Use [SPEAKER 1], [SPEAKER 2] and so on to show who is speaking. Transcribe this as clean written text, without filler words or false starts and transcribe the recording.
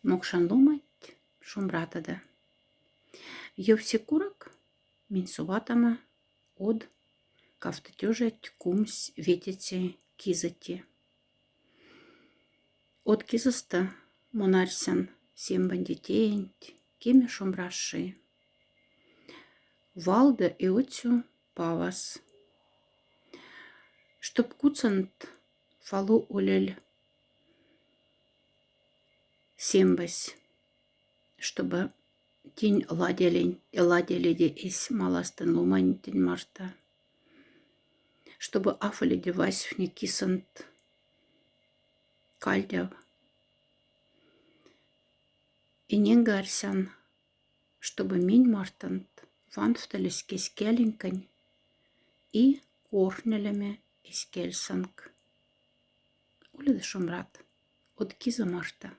[SPEAKER 1] Mokşan lumait, šumbratade. Jõvsi kurak, min suvatama, od, kaftatjužet, kums, vetitsi, kizati. Od kizasta monarsan siembanditeent, kimi šumbraši. Valda iutsiu pavas. Чтоб куцант фалу улель сембась, чтобы тень ладели из маластен луманитень марта, чтобы афали девась в некисант кальдяв. И не гарсян, чтобы минь мартант ванфтались кискеленькань и корнелями искельсанг. Улида шумрат, от киза марта.